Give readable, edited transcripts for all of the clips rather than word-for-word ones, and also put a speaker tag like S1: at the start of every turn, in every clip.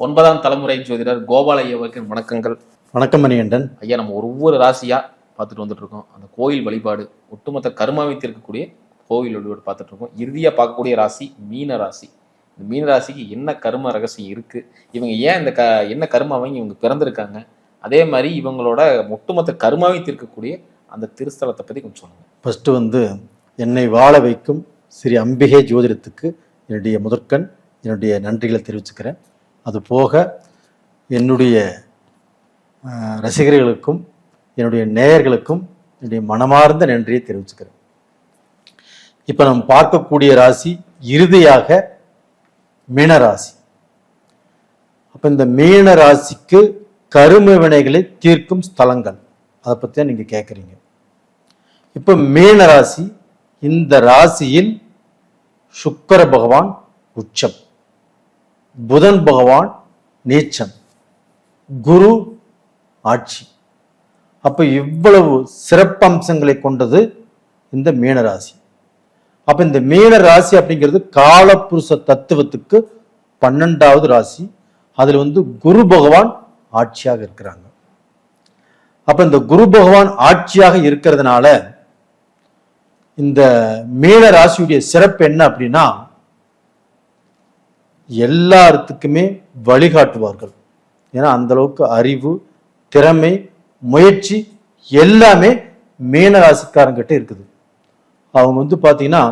S1: 9ஆம் தலைமுறை ஜோதிடர் கோபால ஐயாவுக்கு வணக்கங்கள்.
S2: வணக்கம் மணிகண்டன்
S1: ஐயா. நம்ம ஒவ்வொரு ராசியா பார்த்துட்டு வந்துட்டு இருக்கோம். அந்த கோயில் வழிபாடு, ஒட்டுமொத்த கர்மாவை தீர்க்கக்கூடிய கோவில் வழிபாடு பார்த்துட்டு இருக்கோம். இறுதியா பார்க்கக்கூடிய ராசி மீன ராசி. இந்த மீன ராசிக்கு என்ன கர்ம ரகசியம் இருக்கு, இவங்க ஏன் இந்த என்ன கர்மாவை இவங்க பிறந்திருக்காங்க, அதே மாதிரி இவங்களோட ஒட்டுமொத்த கர்மாவை தீர்க்கக்கூடிய அந்த திருஸ்தலத்தை பத்தி கொஞ்சம் சொல்லுங்க.
S2: ஃபர்ஸ்ட் என்னை வாழ வைக்கும் ஸ்ரீ அம்பிகை ஜோதிடத்துக்கு என்னுடைய முதற்கண் என்னுடைய நன்றிகளை தெரிவிச்சுக்கிறேன். அது போக என்னுடைய ரசிகர்களுக்கும் என்னுடைய நேயர்களுக்கும் என்னுடைய மனமார்ந்த நன்றியை தெரிவிச்சுக்கிறேன். இப்போ நம்ம பார்க்கக்கூடிய ராசி இறுதியாக மீனராசி. அப்போ இந்த மீன ராசிக்கு கரும வினைகளை தீர்க்கும் ஸ்தலங்கள், அதை பற்றி தான் நீங்கள் கேட்குறீங்க. இப்போ மீன ராசி, இந்த ராசியில் சுக்கிர பகவான் உச்சம், புதன் பகவான் நீச்சம், குரு ஆட்சி. அப்ப இவ்வளவு சிறப்பம்சங்களை கொண்டது இந்த மீனராசி. அப்ப இந்த மீன ராசி அப்படிங்கிறது காலபுருஷ தத்துவத்துக்கு 12வது ராசி. அதுல குரு பகவான் ஆட்சியாக இருக்கிறாங்க. அப்ப இந்த குரு பகவான் ஆட்சியாக இருக்கிறதுனால இந்த மீன ராசியுடைய சிறப்பு என்ன அப்படின்னா, எல்லாத்துக்குமே வழிகாட்டுவார்கள். ஏன்னா அந்த அளவுக்கு அறிவு, திறமை, முயற்சி எல்லாமே மீன ராசிக்காரங்கிட்ட இருக்குது. அவங்க பார்த்தீங்கன்னா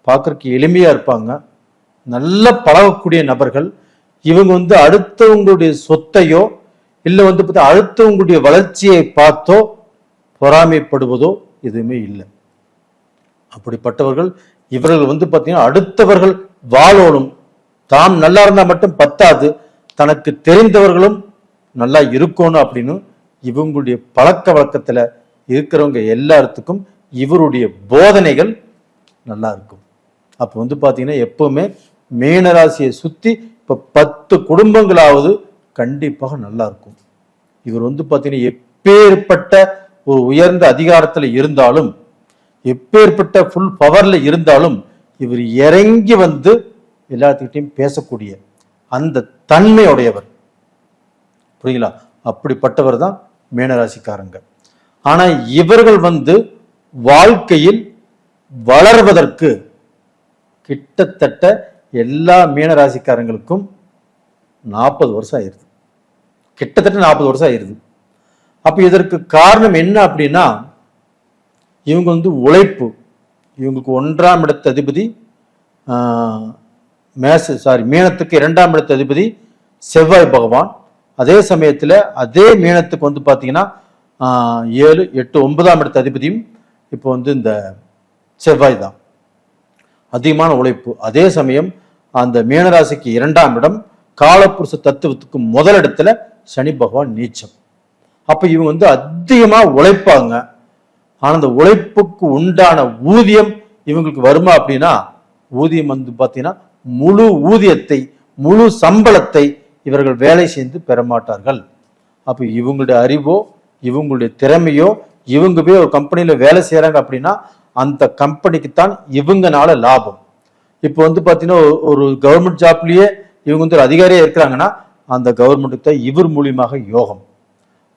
S2: பார்க்கறதுக்கு எளிமையா இருப்பாங்க, நல்ல பழகக்கூடிய நபர்கள். இவங்க அடுத்தவங்களுடைய சொத்தையோ இல்லை அடுத்தவங்களுடைய வளர்ச்சியை பார்த்தோ பொறாமைப்படுவதோ எதுவுமே இல்லை. அப்படிப்பட்டவர்கள் இவர்கள் பார்த்தீங்கன்னா அடுத்தவர்கள் வாழோனும், தாம் நல்லா இருந்தா மட்டும் பத்தாது, தனக்கு தெரிந்தவர்களும் நல்லா இருக்கணும் அப்படின்னு இவங்களுடைய பழக்க வழக்கத்துல இருக்கிறவங்க எல்லாத்துக்கும் இவருடைய போதனைகள் நல்லா இருக்கும். அப்போ பாத்தீங்கன்னா எப்பவுமே மீனராசியை சுத்தி இப்ப 10 குடும்பங்களாவது கண்டிப்பாக நல்லா இருக்கும். இவர் பாத்தீங்கன்னா எப்பேற்பட்ட ஒரு உயர்ந்த அதிகாரத்துல இருந்தாலும், எப்பேற்பட்ட ஃபுல் பவர்ல இருந்தாலும், இவர் இறங்கி எல்லாத்துக்கிட்டையும் பேசக்கூடிய அந்த தன்மையுடையவர். புரியுங்களா? அப்படிப்பட்டவர் தான் மீனராசிக்காரங்க. ஆனா இவர்கள் வாழ்க்கையில் வளர்வதற்கு கிட்டத்தட்ட எல்லா மீனராசிக்காரங்களுக்கும் 40 வருஷம் ஆயிருது. கிட்டத்தட்ட 40 வருஷம் ஆயிருது. அப்ப இதற்கு காரணம் என்ன அப்படின்னா, இவங்க உழைப்பு. இவங்களுக்கு 1ஆம் இடத்து அதிபதி மீனத்துக்கு 2ஆம் இடத்து அதிபதி செவ்வாய் பகவான். அதே சமயத்துல அதே மீனத்துக்கு பாத்தீங்கன்னா 7, 8, 9ஆம் இடத்து அதிபதியும் இப்போ இந்த செவ்வாய் தான். அதிகமான உழைப்பு. அதே சமயம் அந்த மீனராசிக்கு 2ஆம் இடம் காலபுருஷ தத்துவத்துக்கு முதலிடத்துல சனி பகவான் நீச்சம். அப்ப இவங்க அதிகமா உழைப்பாங்க. ஆனா அந்த உழைப்புக்கு உண்டான ஊதியம் இவங்களுக்கு வருமா அப்படின்னா, ஊதியம் பாத்தீங்கன்னா முழு ஊதியத்தை, முழு சம்பளத்தை இவர்கள் வேலை செய்து பெற மாட்டார்கள். அப்ப இவங்களுடைய அறிவோ இவங்களுடைய திறமையோ, இவங்க போய் ஒரு கம்பெனியில வேலை செய்யறாங்க அப்படின்னா அந்த கம்பெனிக்கு தான் இவங்கனால லாபம். இப்போ பாத்தீங்கன்னா ஒரு கவர்மெண்ட் ஜாப்லயே இவங்க ஒரு அதிகாரியா இருக்கிறாங்கன்னா அந்த கவர்மெண்ட்டுக்கு தான் இவர் மூலியமாக யோகம்.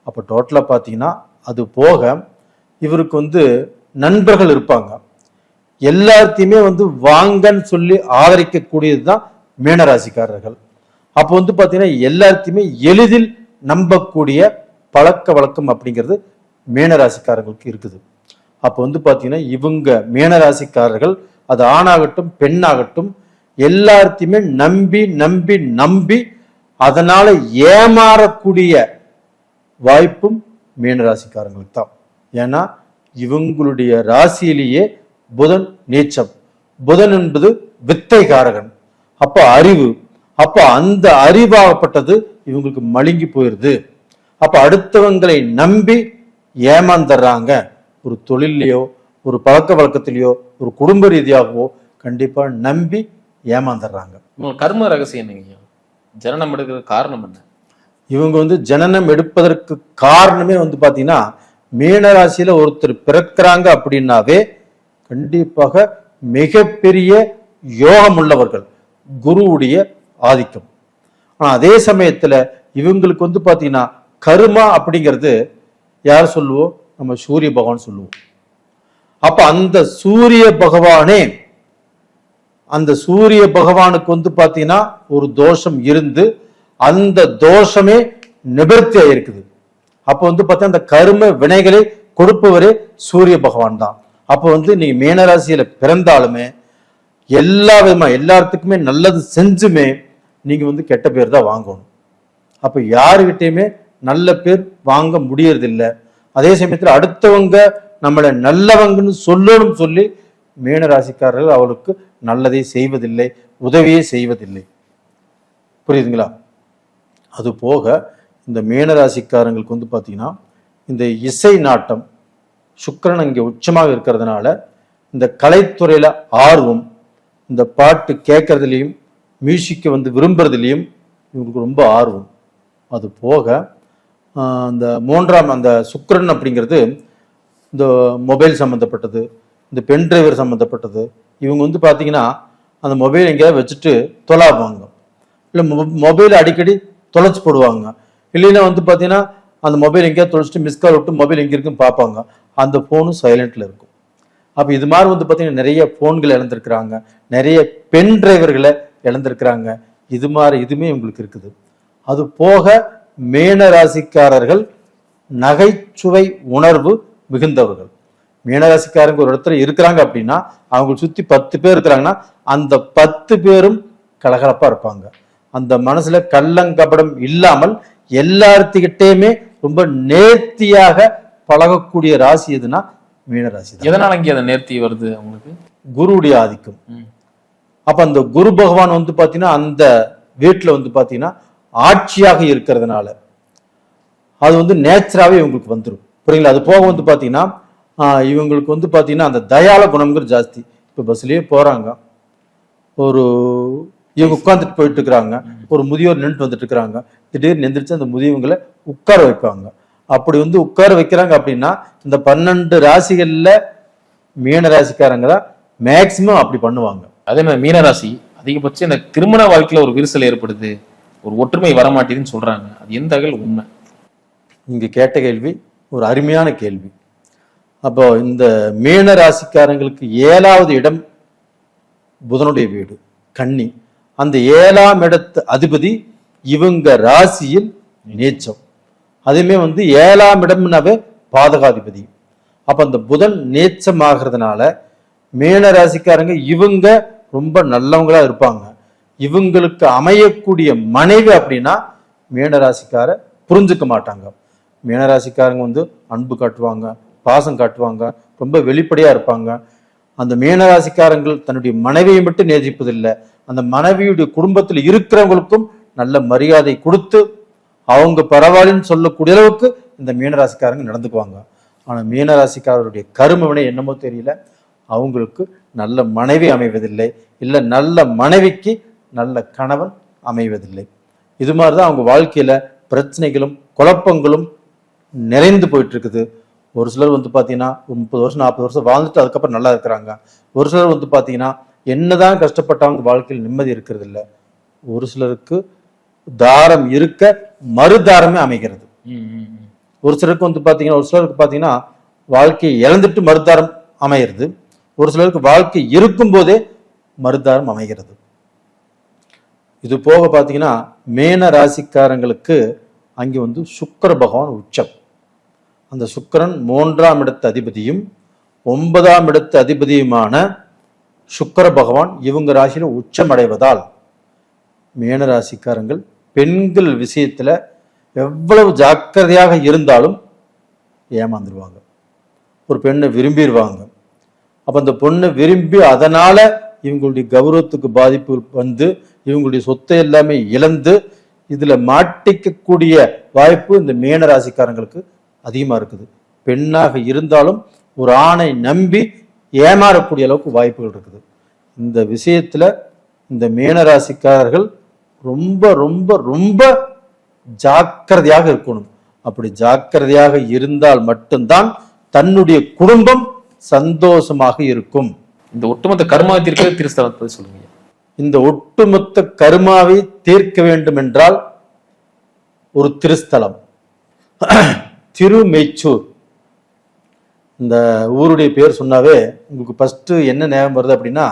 S2: அப்ப டோட்டலா பாத்தீங்கன்னா அது போக இவருக்கு நண்பர்கள் இருப்பாங்க. எல்லாத்தையுமே வாங்கன்னு சொல்லி ஆதரிக்கக்கூடியதுதான் மீனராசிக்காரர்கள். அப்போ பாத்தீங்கன்னா எல்லாத்தையுமே எளிதில் நம்பக்கூடிய பழக்க வழக்கம் அப்படிங்கிறது மீனராசிக்காரர்களுக்கு இருக்குது. அப்போ பாத்தீங்கன்னா இவங்க மீனராசிக்காரர்கள், அது ஆணாகட்டும் பெண்ணாகட்டும், எல்லாத்தையுமே நம்பி நம்பி நம்பி அதனால ஏமாறக்கூடிய வாய்ப்பும் மீனராசிக்காரங்களுக்கு தான். ஏன்னா இவங்களுடைய ராசியிலேயே புதன் நீச்சம். புதன் என்பது வித்தைகாரகன். அப்ப அறிவு. அப்ப அந்த அறிவாகப்பட்டது இவங்களுக்கு மழுங்கி போயிருது. அப்ப அடுத்தவங்களை நம்பி ஏமாந்துடுறாங்க. ஒரு தொழிலையோ, ஒரு பழக்க வழக்கத்திலேயோ, ஒரு குடும்ப ரீதியாகவோ கண்டிப்பா நம்பி ஏமாந்துடுறாங்க.
S1: கர்ம ரகசியம் என்னங்க? ஜனனம் எடுக்கிற காரணம் என்ன?
S2: இவங்க ஜனனம் எடுப்பதற்கு காரணமே பாத்தீங்கன்னா, மீனராசியில ஒருத்தர் பிறக்கிறாங்க அப்படின்னாவே கண்டிப்பாக மிகப்பெரிய யோகம் உள்ளவர்கள், குருவுடைய ஆதிக்கம். ஆனா அதே சமயத்துல இவங்களுக்கு வந்து பாத்தீங்கன்னா கருமா அப்படிங்கிறது யார் சொல்லுவோம்? நம்ம சூரிய பகவான் சொல்லுவோம். அப்ப அந்த சூரிய பகவானே, அந்த சூரிய பகவானுக்கு வந்து பாத்தீங்கன்னா ஒரு தோஷம் இருந்து அந்த தோஷமே நிவர்த்தி ஆயிருக்குது. அப்ப வந்து பார்த்தா அந்த கரும வினைகளை கொடுப்பவரே சூரிய பகவான் தான். அப்ப வந்து நீங்க மீனராசியில பிறந்தாலுமே எல்லா விதமா எல்லாத்துக்குமே நல்லது செஞ்சுமே நீங்க வந்து கெட்ட பேர் தான் வாங்கணும். அப்ப யாருகிட்டயுமே நல்ல பேர் வாங்க முடியறதில்லை. அதே சமயத்துல அடுத்தவங்க நம்மளை நல்லவங்கன்னு சொல்லணும் சொல்லி மீனராசிக்காரர்கள் அவளுக்கு நல்லதை செய்வதில்லை, உதவியே செய்வதில்லை. புரியுதுங்களா? அது போக இந்த மீனராசிக்காரங்களுக்கு வந்து பார்த்தீங்கன்னா இந்த இசை நாட்டம், சுக்கிரன் இங்கே உச்சமாக இருக்கிறதுனால இந்த கலைத்துறையில ஆர்வம், இந்த பாட்டு கேட்கறதுலையும் மியூசிக்கை வந்து விரும்புறதுலையும் இவங்களுக்கு ரொம்ப ஆர்வம். அது போக அந்த மூன்றாம் அந்த சுக்கிரன் அப்படிங்கிறது இந்த மொபைல் சம்மந்தப்பட்டது, இந்த பென் டிரைவர் சம்மந்தப்பட்டது. இவங்க வந்து பார்த்தீங்கன்னா அந்த மொபைல் எங்கேயாவது வச்சுட்டு தொலாவாங்க, இல்லை மொபைல் அடிக்கடி தொலைச்சு போடுவாங்க. இல்லைன்னா வந்து பார்த்தீங்கன்னா அந்த மொபைல் எங்கேயாவது தொலைச்சிட்டு மிஸ் கால் விட்டு மொபைல் எங்கே இருக்குன்னு பார்ப்பாங்க, அந்த ஃபோனும் சைலண்ட்ல இருக்கும். அப்போ இது மாதிரி வந்து பார்த்தீங்கன்னா நிறைய ஃபோன்களை இழந்திருக்கிறாங்க, நிறைய பென் டிரைவர்களை இழந்திருக்கிறாங்க. இது மாதிரி இதுவுமே இவங்களுக்கு இருக்குது. அது போக மீன ராசிக்காரர்கள் நகைச்சுவை உணர்வு மிகுந்தவர்கள். மீனராசிக்காரங்க ஒரு இடத்துல இருக்கிறாங்க அப்படின்னா அவங்க சுத்தி 10 பேர் இருக்கிறாங்கன்னா அந்த 10 பேரும் கலகலப்பா இருப்பாங்க. அந்த மனசுல கள்ளங்கபடம் இல்லாமல் எல்லார்த்திகிட்டேயுமே ரொம்ப நேர்த்தியாக பழகக்கூடிய ராசி எதுனா மீனராசி.
S1: எதனால இங்கே அந்த நேர்த்தி வருது அவங்களுக்கு?
S2: குருவுடைய ஆதிக்கம். அப்ப அந்த குரு பகவான் வந்து பாத்தீங்கன்னா அந்த வீட்டுல வந்து பாத்தீங்கன்னா ஆட்சியாக இருக்கிறதுனால அது வந்து நேச்சராகவே இவங்களுக்கு வந்துடும். புரியுங்களா? அது போக வந்து பாத்தீங்கன்னா இவங்களுக்கு வந்து பாத்தீங்கன்னா அந்த தயால குணம்ங்கிறது ஜாஸ்தி. இப்போ பஸ்லயே போறாங்க, ஒரு இவங்க உட்காந்துட்டு போயிட்டு இருக்கிறாங்க, ஒரு முதியோர் நின்று வந்துட்டு இருக்கிறாங்க, திடீர்னு எந்திரிச்சு அந்த முதியவங்களை உட்கார வைப்பாங்க. அப்படி வந்து உட்கார வைக்கிறாங்க அப்படின்னா இந்த 12 ராசிகள்ல மீன ராசிக்காரங்க தான் மேக்சிமம் அப்படி பண்ணுவாங்க.
S1: அதே மாதிரி மீனராசி அதிகபட்சம் இந்த திருமண வாழ்க்கையில ஒரு விரிசல் ஏற்படுது, ஒரு ஒற்றுமை வரமாட்டேதுன்னு சொல்றாங்க. அது எந்த வகையில் உண்மை?
S2: இங்க கேட்ட கேள்வி ஒரு அருமையான கேள்வி. அப்போ இந்த மீன ராசிக்காரங்களுக்கு 7வது இடம் புதனுடைய வீடு கன்னி. அந்த 7ஆம் இடத்து அதிபதி இவங்க ராசியில் நீச்சம். அதுவுமே வந்து 7ஆம் இடம்னாவே பாதகாதிபதி. அப்ப அந்த புதன் நீச்சம் ஆகிறதுனால மீன ராசிக்காரங்க இவங்க ரொம்ப நல்லவங்களா இருப்பாங்க. இவங்களுக்கு அமையக்கூடிய மனைவி அப்படின்னா மீனராசிக்கார புரிஞ்சுக்க மாட்டாங்க. மீனராசிக்காரங்க வந்து அன்பு காட்டுவாங்க, பாசம் காட்டுவாங்க, ரொம்ப வெளிப்படையா இருப்பாங்க. அந்த மீனராசிக்காரங்கள் தன்னுடைய மனைவியை மட்டும் நேசிப்பதில்லை, அந்த மனைவியுடைய குடும்பத்தில் இருக்கிறவங்களுக்கும் நல்ல மரியாதை கொடுத்து அவங்க பரவாயில்லன்னு சொல்லக்கூடிய அளவுக்கு இந்த மீனராசிக்காரங்க நடந்துக்குவாங்க. ஆனா மீனராசிக்காரருடைய கருமவினை என்னமோ தெரியல, அவங்களுக்கு நல்ல மனைவி அமைவதில்லை, இல்லை நல்ல மனைவிக்கு நல்ல கணவன் அமைவதில்லை. இது மாதிரிதான் அவங்க வாழ்க்கையில பிரச்சனைகளும் குழப்பங்களும் நிறைந்து போயிட்டு இருக்குது. ஒரு சிலர் வந்து பாத்தீங்கன்னா 30 வருஷம் 40 வருஷம் வாழ்ந்துட்டு அதுக்கப்புறம் நல்லா இருக்கிறாங்க. ஒரு சிலர் வந்து பாத்தீங்கன்னா என்னதான் கஷ்டப்பட்டாங்க வாழ்க்கையில் நிம்மதி இருக்கிறது இல்லை. ஒரு சிலருக்கு தாரம் இருக்க மறுதாரமே அமைகிறது. ஒரு சிலருக்கு வந்து பாத்தீங்கன்னா ஒரு சிலருக்கு பாத்தீங்கன்னா வாழ்க்கையை இழந்துட்டு மறுதாரம் அமைகிறது. ஒரு சிலருக்கு வாழ்க்கை இருக்கும் போதே மறுதாரம் அமைகிறது. இது போக பாத்தீங்கன்னா மீன ராசிக்காரங்களுக்கு அங்கே வந்து சுக்கிர பகவான் உச்சம். அந்த சுக்கிரன் 3ஆம் இடத்து அதிபதியும் 9ஆம் இடத்து அதிபதியுமான சுக்கிர பகவான் இவங்க ராசியில உச்சம் அடைவதால் மீன ராசிக்காரங்கள் பெண்கள் விஷயத்துல எவ்வளவு ஜாக்கிரதையாக இருந்தாலும் ஏமாந்துருவாங்க. ஒரு பெண்ணை விரும்பிடுவாங்க. அப்ப அந்த பொண்ணை விரும்பி அதனால இவங்களுடைய கௌரவத்துக்கு பாதிப்பு வந்து இவங்களுடைய சொத்தை எல்லாமே இழந்து இதுல மாட்டிக்கக்கூடிய வாய்ப்பு இந்த மீன ராசிக்காரங்களுக்கு அதிகமா இருக்குது. பெண்ணாக இருந்தாலும் ஒரு ஆணை நம்பி ஏமாறக்கூடிய அளவுக்கு வாய்ப்புகள் இருக்குது. இந்த விஷயத்துல இந்த மீன ராசிக்காரர்கள் ரொம்ப ரொம்ப ரொம்ப ஜாக்கிரதையாக இருக்கணும். அப்படி ஜாக்கிரதையாக இருந்தால் மட்டும்தான் தன்னுடைய குடும்பம் சந்தோஷமாக இருக்கும்.
S1: இந்த ஒட்டுமொத்த கர்மாவத்திற்கு திருஸ்தலத்தை சொல்லுங்க.
S2: இந்த ஒட்டுமொத்த கர்மாவை தீர்க்க வேண்டும் என்றால் ஒரு திருஸ்தலம் திருமெய்ச்சூர். இந்த ஊருடைய பேர் சொன்னாவே உங்களுக்கு ஃபர்ஸ்ட் என்ன ஞாபகம் வருது அப்படின்னா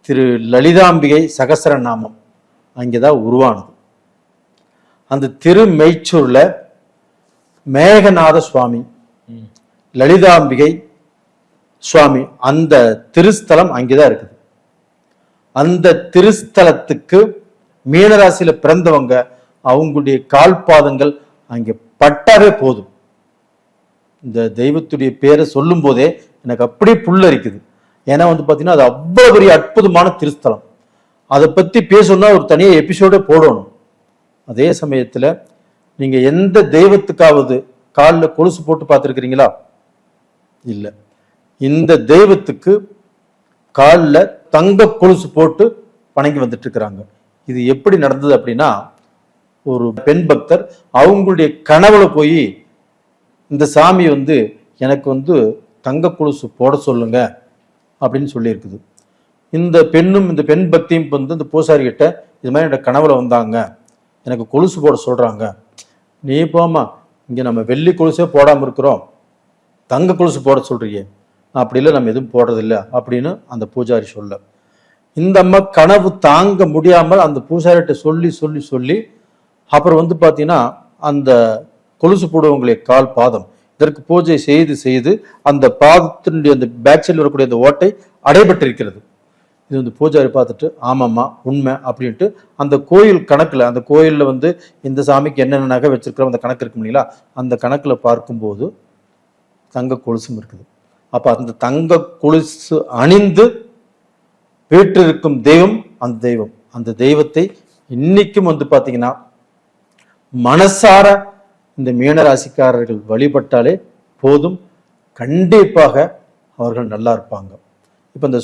S2: திரு லலிதாம்பிகை சகசரநாமம் அங்கேதான் உருவானது. அந்த திருமெய்ச்சூர்ல மேகநாத சுவாமி, லலிதாம்பிகை சுவாமி அந்த திருஸ்தலம் அங்கேதான் இருக்குது. அந்த திருஸ்தலத்துக்கு மீனராசியில பிறந்தவங்க அவங்களுடைய கால்பாதங்கள் அங்கே பட்டாவே போதும். இந்த தெய்வத்துடைய பேரை சொல்லும் போதே எனக்கு அப்படியே புல்லரிக்குது. ஏன்னா பாத்தீங்கன்னா அது அவ்வளவு பெரிய அற்புதமான திருஸ்தலம். அதை பத்தி பேசணும்னா ஒரு தனியா எபிசோடே போடணும். அதே சமயத்துல நீங்க எந்த தெய்வத்துக்காவது காலில் கொலுசு போட்டு பார்த்துருக்கிறீங்களா? இல்லை. இந்த தெய்வத்துக்கு காலில் தங்க கொலுசு போட்டு வணங்கி வந்துட்டு இருக்கிறாங்க. இது எப்படி நடந்தது அப்படின்னா, ஒரு பெண் பக்தர் அவங்களுடைய கனவுல போய் இந்த சாமி எனக்கு தங்க கொலுசு போட சொல்லுங்க அப்படின்னு சொல்லியிருக்குது. இந்த பெண் பக்தியும் இந்த பூசாரி கிட்ட இது மாதிரி என்னோட கனவுல வந்தாங்க, எனக்கு கொலுசு போட சொல்றாங்க. நீ போமா, இங்க நம்ம வெள்ளி கொலுசே போடாம இருக்கிறோம், தங்க கொலுசு போட சொல்றீங்க. அப்படி இல்லை, நம்ம எதுவும் போடுறதில்லை அப்படின்னு அந்த பூஜாரி சொல்ல, இந்த அம்மா கனவு தாங்க முடியாமல் அந்த பூசாரிட்ட சொல்லி சொல்லி சொல்லி அப்புறம் பாத்தீங்கன்னா அந்த கொலுசு போடுவங்களுடைய கால் பாதம் இதற்கு பூஜை செய்து செய்து அந்த பாதத்தினுடைய அந்த பேட்சில் வரக்கூடிய அந்த ஓட்டை அடைபட்டிருக்கிறது. இது பூஜாரி பார்த்துட்டு ஆமாம்மா உண்மை அப்படின்ட்டு அந்த கோயில் கணக்குல, அந்த கோயில்ல இந்த சாமிக்கு என்னென்ன நகை வச்சிருக்கிறோம் அந்த கணக்கு இருக்கு இல்லைங்களா, அந்த கணக்குல பார்க்கும்போது தங்க கொலுசும் இருக்குது. அப்ப அந்த தங்க கொலுசு அணிந்து வீற்றிருக்கும் தெய்வம் அந்த தெய்வத்தை இன்னைக்கும் பாத்தீங்கன்னா மனசார இந்த மீனராசிக்காரர்கள் வழிபட்டாலே போதும், கண்டிப்பாக அவர்கள் நல்லா இருப்பாங்க. இப்ப இந்த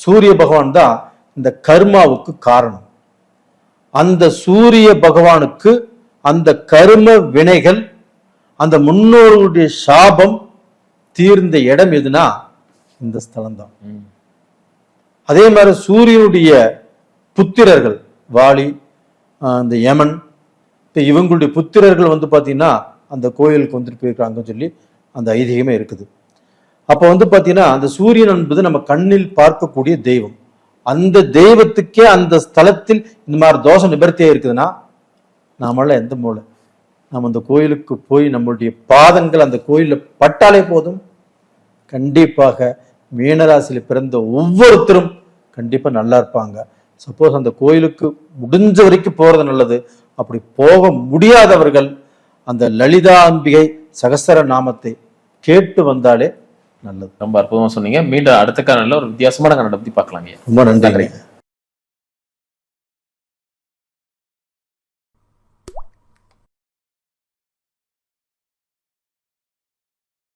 S2: சூரிய பகவான் தான் இந்த கர்மாவுக்கு காரணம். அந்த சூரிய பகவானுக்கு அந்த கர்ம வினைகள், அந்த முன்னோர்களுடைய சாபம் தீர்ந்த இடம் எதுனா இந்த ஸ்தலம் தான். அதே மாதிரி சூரியனுடைய புத்திரர்கள் வாலி, இந்த யமன், இவங்களுடைய புத்திரர்கள் பாத்தீங்கன்னா அந்த கோயிலுக்கு போயிருக்காங்கன்னு சொல்லி அந்த ஐதீகமே இருக்குது. அப்ப பாத்தீங்கன்னா அந்த சூரியன் என்பது நம்ம கண்ணில் பார்க்கக்கூடிய தெய்வம். அந்த தெய்வத்துக்கே அந்த ஸ்தலத்தில் இந்த மாதிரி தோஷ நிவர்த்தியா இருக்குதுன்னா நாமெல்லாம் எந்த மூளை, நம்ம அந்த கோயிலுக்கு போய் நம்மளுடைய பாதங்கள் அந்த கோயில்ல பட்டாலே போதும், கண்டிப்பாக மீனராசியில பிறந்த ஒவ்வொருத்தரும் கண்டிப்பா நல்லா இருப்பாங்க. சப்போஸ் அந்த கோயிலுக்கு முடிஞ்ச வரைக்கும் போறது நல்லது. அப்படி போக முடியாதவர்கள் அந்த லலிதாம்பிகை சகசர நாமத்தை கேட்டு வந்தாலே நல்லது.
S1: ரொம்ப அற்புதமா சொன்னீங்க. மீண்டும் அடுத்த காணொளியில ஒரு வித்தியாசமான கண்ணை பத்தி பார்க்கலாங்க.
S2: ரொம்ப நன்றி.